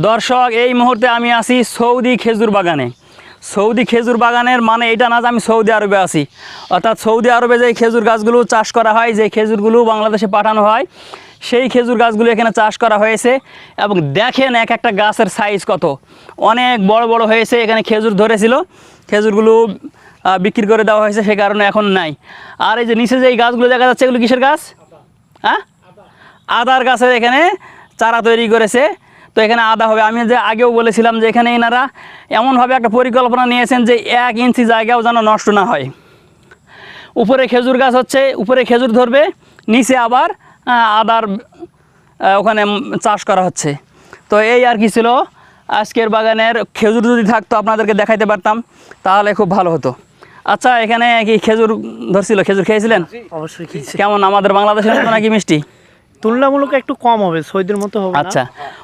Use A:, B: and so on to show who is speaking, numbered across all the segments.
A: দর্শক, এই মুহূর্তে আমি আছি সৌদি খেজুর বাগানে। সৌদি খেজুর বাগানের মানে এটা না যে আমি সৌদি আরবে আছি, অর্থাৎ সৌদি আরবে যে খেজুর গাছগুলো চাষ করা হয়, যে খেজুরগুলো বাংলাদেশে পাঠানো হয়, সেই খেজুর গাছগুলো এখানে চাষ করা হয়েছে। এবং দেখেন এক একটা গাছের সাইজ কত, অনেক বড় বড় হয়েছে। এখানে খেজুর ধরেছিল, খেজুরগুলো বিক্রি করে দেওয়া হয়েছে, সে কারণে এখন নাই। আর এই যে নিচে যে এই গাছগুলো দেখা যাচ্ছে, এগুলো কিসের গাছ? হ্যাঁ, আদার গাছের এখানে চারা তৈরি করেছে। তো এখানে আদা হবে। আমি যে আগেও বলেছিলাম যে এখানে এনারা এমনভাবে একটা পরিকল্পনা নিয়েছেন যে 1 ইঞ্চি জায়গাও যেন নষ্ট না হয়। উপরে খেজুর গাছ হচ্ছে, উপরে খেজুর ধরবে, নিচে আবার আদার ওখানে চাষ করা হচ্ছে। তো এই আর কি ছিল আজকের বাগানের। খেজুর যদি থাকতো আপনাদেরকে দেখাইতে পারতাম, তাহলে খুব ভালো হতো। আচ্ছা, এখানে কি খেজুর ধরছিল? খেজুর খেয়েছিলেন?
B: অবশ্যই খেয়েছি।
A: কেমন? আমাদের বাংলাদেশের মতো নাকি মিষ্টি?
B: তুলনামূলক একটু কম হবে, সৌদির মতো হবে না।
A: আচ্ছা,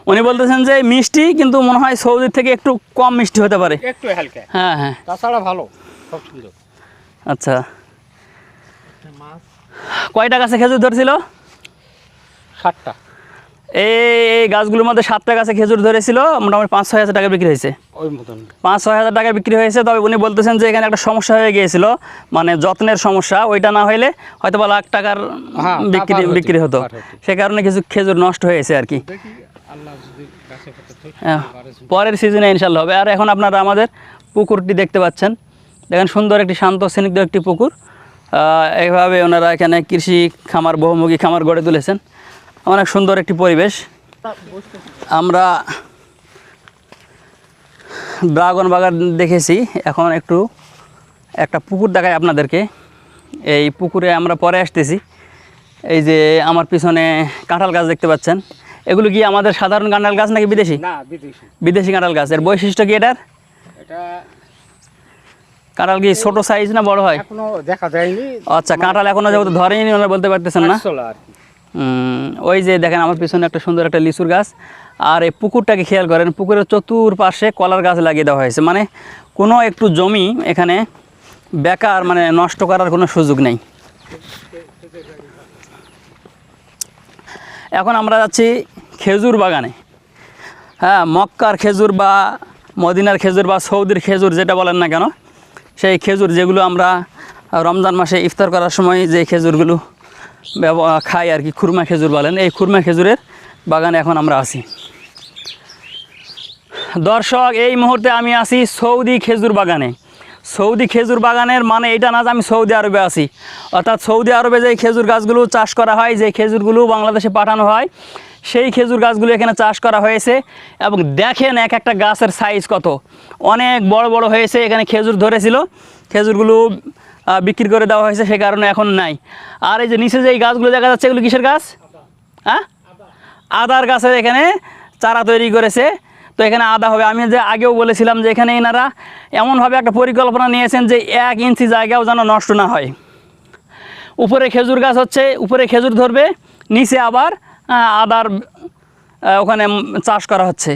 A: উনি বলতেছেন যে মিষ্টি, কিন্তু মনে হয় সৌদির থেকে একটু কম মিষ্টি হতে পারে,
C: একটু হালকা।
A: হ্যাঁ হ্যাঁ,
C: তাছাড়া ভালো, সব সুন্দর।
A: আচ্ছা, কয়টা গাছে খেজুর ধরছিল?
C: 7টা।
A: এই গাছগুলোর মধ্যে 7টা গাছে খেজুর ধরেছিল। মোটামুটি 5-6 হাজার টাকা বিক্রি হয়েছে।
C: ওই মতন
A: 5-6 হাজার টাকা বিক্রি হয়েছে। তবে উনি বলতেছেন যে এখানে একটা সমস্যা হয়ে গিয়েছিল, মানে যত্নের সমস্যা। ওইটা না হইলে হয়তো বা লাখ টাকার বিক্রি হতো, সে কারণে কিছু খেজুর নষ্ট হয়েছে আর কি। পরের সিজনে ইনশাল্লাহ হবে। আর এখন আপনারা আমাদের পুকুরটি দেখতে পাচ্ছেন, দেখেন সুন্দর একটি শান্ত স্নিগ্ধ একটি পুকুর। এইভাবে ওনারা এখানে কৃষি খামার, বহুমুখী খামার গড়ে তুলেছেন। অনেক সুন্দর একটি পরিবেশ। আমরা ড্রাগন বাগান দেখেছি, এখন একটা পুকুর দেখাই আপনাদেরকে। এই পুকুরে আমরা পরে আসতেছি। এই যে আমার পিছনে কাঁঠাল গাছ দেখতে পাচ্ছেন, এগুলো কি আমাদের সাধারণ কাঁঠাল গাছ নাকি বিদেশি?
C: না, বিদেশি।
A: বিদেশি কাঁঠাল গাছ। এর বৈশিষ্ট্য কি এটার?
C: এটা
A: কাঁঠাল কি ছোট সাইজ না বড় হয়?
C: এখনো দেখা যায়নি।
A: আচ্ছা, কাঁঠাল এখনো যেহেতু ধরেনি, ওনারা বলতে পারতেছেন না।
C: আর কি।
A: ওই যে দেখেন আমার পিছনে একটা সুন্দর একটা লিচুর গাছ। আর এই পুকুরটাকে খেয়াল করেন, পুকুরের চতুর্পাশে কলার গাছ লাগিয়ে দেওয়া হয়েছে। মানে কোনো একটু জমি এখানে বেকার, মানে নষ্ট করার কোনো সুযোগ নেই। এখন আমরা যাচ্ছি খেজুর বাগানে। হ্যাঁ, মক্কার খেজুর বা মদিনার খেজুর বা সৌদির খেজুর যেটা বলেন না কেন, সেই খেজুর যেগুলো আমরা রমজান মাসে ইফতার করার সময় যে খেজুরগুলো খাই আর কি, খুরমা খেজুর বলেন, এই খুরমা খেজুরের বাগানে এখন আমরা আছি। দর্শক, এই মুহূর্তে আমি আছি সৌদি খেজুর বাগানে। সৌদি খেজুর বাগানের মানে এটা না যে আমি সৌদি আরবে আছি, অর্থাৎ সৌদি আরবে যে খেজুর গাছগুলো চাষ করা হয়, যে খেজুরগুলো বাংলাদেশে পাঠানো হয়, সেই খেজুর গাছগুলো এখানে চাষ করা হয়েছে। এবং দেখেন এক একটা গাছের সাইজ কত, অনেক বড় বড় হয়েছে। এখানে খেজুর ধরেছিল, খেজুরগুলো বিক্রি করে দেওয়া হয়েছে, সে কারণে এখন নাই। আর এই যে নিচে যে এই গাছগুলো দেখা যাচ্ছে, এগুলো কিসের গাছ? হ্যাঁ, আদার গাছের এখানে চারা তৈরি করেছে। তো এখানে আদা হবে। আমি যে আগেও বলেছিলাম যে এখানে এনারা এমনভাবে একটা পরিকল্পনা নিয়েছেন যে 1 ইঞ্চি জায়গাও যেন নষ্ট না হয়। উপরে খেজুর গাছ হচ্ছে, উপরে খেজুর ধরবে, নিচে আবার আদার ওখানে চাষ করা হচ্ছে।